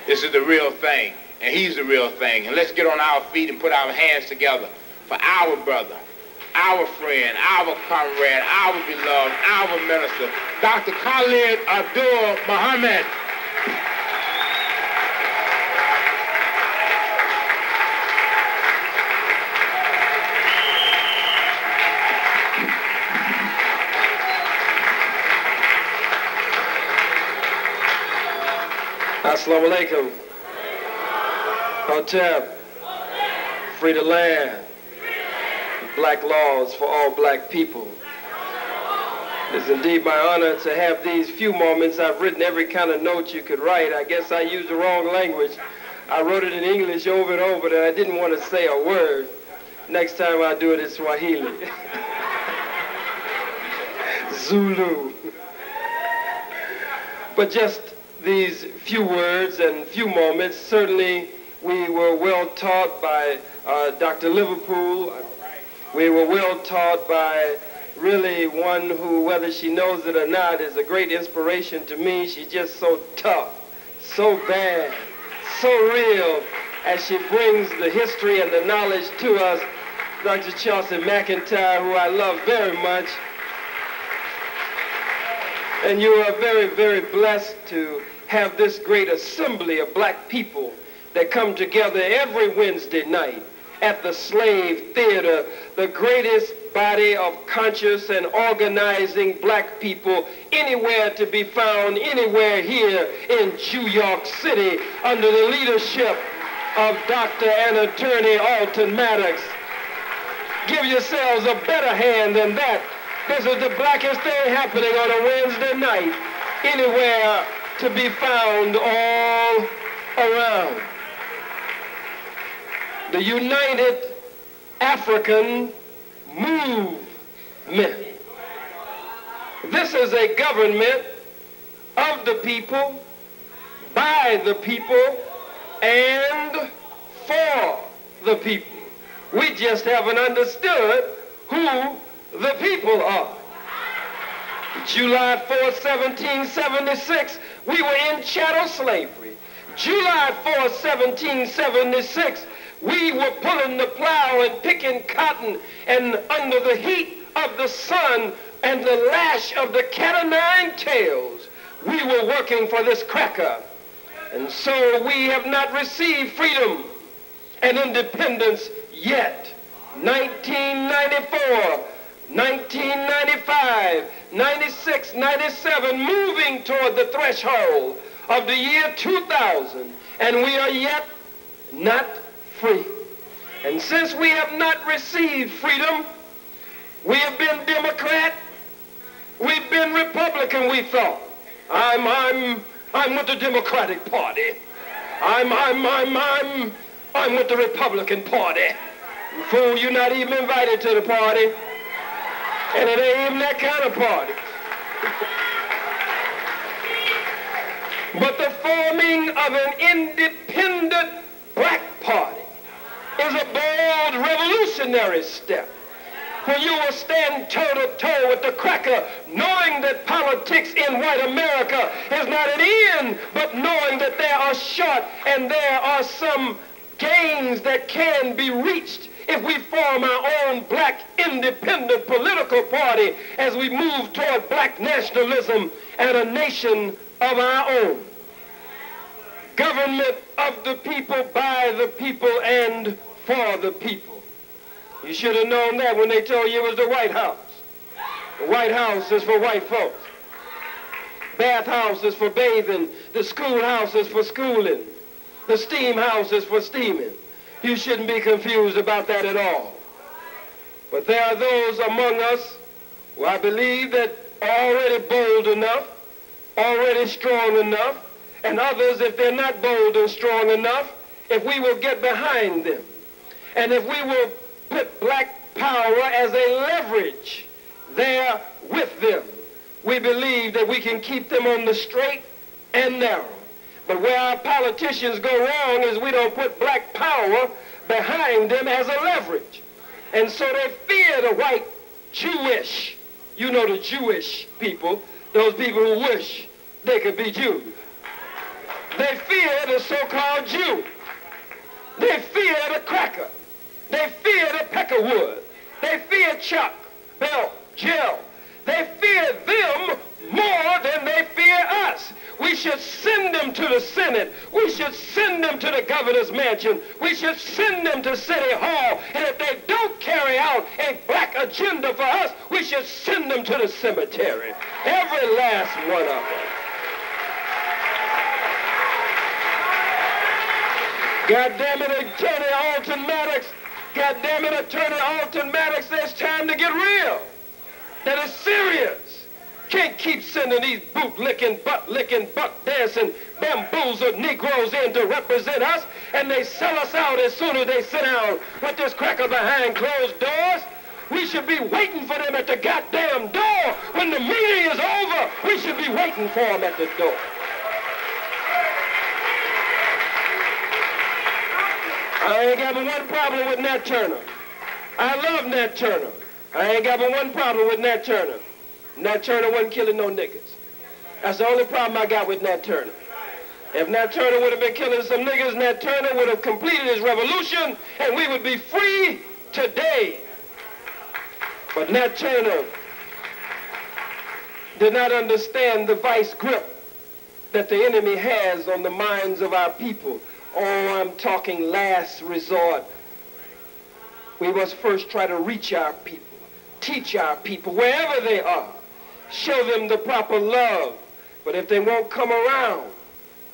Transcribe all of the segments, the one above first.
This is the real thing, and he's the real thing. And let's get on our feet and put our hands together for our brother, our friend, our comrade, our beloved, our minister, Dr. Khallid Abdul Muhammad. Assalamu alaikum. Hotep. Free the land. Black laws for all black people. It's indeed my honor to have these few moments. I've written every kind of note you could write. I guess I used the wrong language. I wrote it in English over and over that I didn't want to say a word. Next time I'll do it in Swahili. Zulu. But just these few words and few moments, certainly we were well taught by Dr. Liverpool. We were well taught by really one who, whether she knows it or not, is a great inspiration to me. She's just so tough, so bad, so real, as she brings the history and the knowledge to us. Dr. Chelsea McIntyre, who I love very much. And you are very, very blessed to have this great assembly of black people that come together every Wednesday night at the Slave Theater, the greatest body of conscious and organizing black people anywhere to be found, anywhere here in New York City, under the leadership of Dr. and Attorney Alton Maddox. Give yourselves a better hand than that. This is the blackest thing happening on a Wednesday night, anywhere to be found all around. The United African Movement. This is a government of the people, by the people, and for the people. We just haven't understood who the people are. July 4th, 1776, we were in chattel slavery. July 4th, 1776, we were pulling the plow and picking cotton, and under the heat of the sun and the lash of the cat o' nine tails, we were working for this cracker. And so we have not received freedom and independence yet. 1994, 1995, 96, 97, moving toward the threshold of the year 2000, and we are yet not free. And since we have not received freedom, we have been Democrat, we've been Republican, we thought. I'm with the Democratic Party. I'm with the Republican Party. Fool, you're not even invited to the party. And it ain't even that kind of party. But the forming of an independent black party is a bold revolutionary step. For you will stand toe-to-toe with the cracker, knowing that politics in white America is not an end, but knowing that there are short and there are some gains that can be reached if we form our own black independent political party as we move toward black nationalism and a nation of our own. Government of the people, by the people, and for the people. You should have known that when they told you it was the White House. The White House is for white folks. Bath house is for bathing. The schoolhouse is for schooling. The steam house is for steaming. You shouldn't be confused about that at all. But there are those among us who I believe that are already bold enough, already strong enough, and others, if they're not bold and strong enough, if we will get behind them, and if we will put black power as a leverage there with them, we believe that we can keep them on the straight and narrow. But where our politicians go wrong is we don't put black power behind them as a leverage. And so they fear the white Jewish, you know, the Jewish people, those people who wish they could be Jews. They fear the so-called Jew. They fear the cracker. They fear the peckerwood. They fear Chuck, Bill, Jill. They fear them more than they fear us. We should send them to the Senate. We should send them to the governor's mansion. We should send them to City Hall. And if they don't carry out a black agenda for us, we should send them to the cemetery. Every last one of them. God damn it, Attorney Alton Maddox. God damn it, Attorney Alton Maddox, it's time to get real. That is serious. Can't keep sending these boot-licking, butt-licking, buck-dancing, bamboozled Negroes in to represent us, and they sell us out as soon as they sit down with this cracker behind closed doors. We should be waiting for them at the goddamn door. When the meeting is over, we should be waiting for them at the door. I ain't got but one problem with Nat Turner. I love Nat Turner. I ain't got but one problem with Nat Turner. Nat Turner wasn't killing no niggas. That's the only problem I got with Nat Turner. If Nat Turner would have been killing some niggas, Nat Turner would have completed his revolution and we would be free today. But Nat Turner did not understand the vice grip that the enemy has on the minds of our people. Oh, I'm talking last resort. We must first try to reach our people, teach our people wherever they are, show them the proper love. But if they won't come around,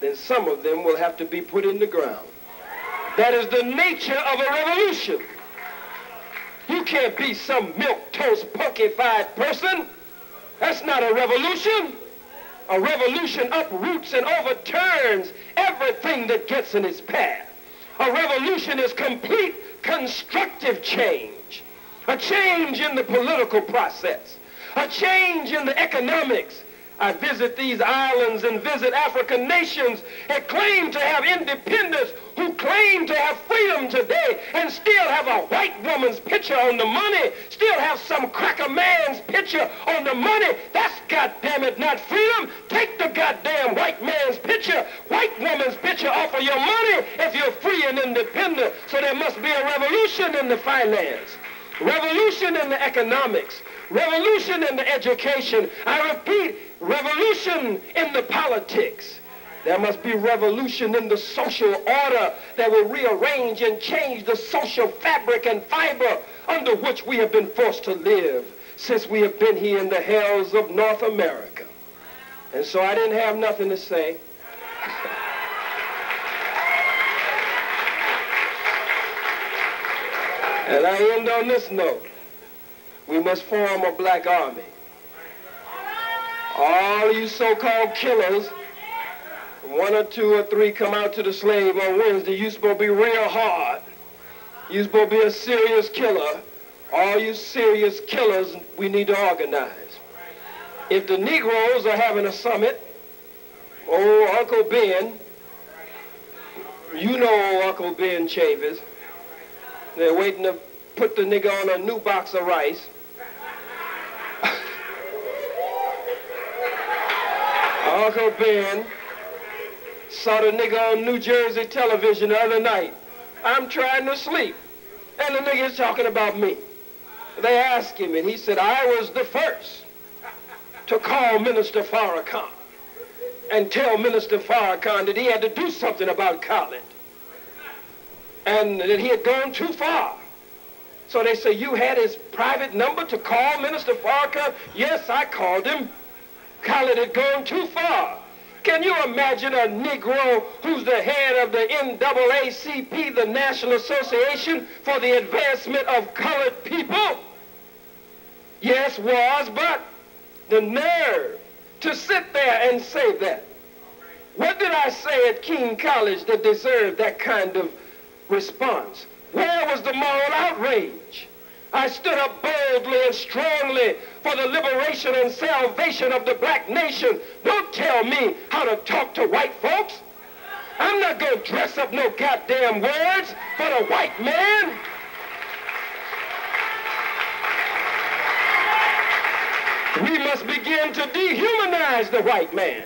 then some of them will have to be put in the ground. That is the nature of a revolution. You can't be some milquetoast, punkified person. That's not a revolution. A revolution uproots and overturns everything that gets in its path. A revolution is complete constructive change. A change in the political process. A change in the economics. I visit these islands and visit African nations that claim to have independence, who claim to have freedom today, and still have a white woman's picture on the money, still have some cracker man's picture on the money. That's goddammit not freedom. Take the goddamn white man's picture, white woman's picture off of your money if you're free and independent. So there must be a revolution in the finance, revolution in the economics, revolution in the education. I repeat, revolution in the politics. There must be revolution in the social order that will rearrange and change the social fabric and fiber under which we have been forced to live since we have been here in the hells of North America. And so I didn't have nothing to say. And I end on this note. We must form a black army. All you so-called killers, 1 or 2 or 3 come out to the slave on Wednesday, you supposed to be real hard. You supposed to be a serious killer. All you serious killers, we need to organize. If the Negroes are having a summit, oh, Uncle Ben, you know Uncle Ben Chavis, they're waiting to put the nigga on a new box of rice. Uncle Ben saw the nigga on New Jersey television the other night. I'm trying to sleep. And the nigga's talking about me. They asked him, and he said, I was the first to call Minister Farrakhan and tell Minister Farrakhan that he had to do something about Khallid and that he had gone too far. So they say, you had his private number to call Minister Farrakhan? Yes, I called him. Khallid had gone too far. Can you imagine a Negro who's the head of the NAACP, the National Association for the Advancement of Colored People? Yes, was, but the nerve to sit there and say that. What did I say at King College that deserved that kind of response? Where was the moral outrage? I stood up boldly and strongly for the liberation and salvation of the black nation. Don't tell me how to talk to white folks. I'm not going to dress up no goddamn words for the white man. We must begin to dehumanize the white man.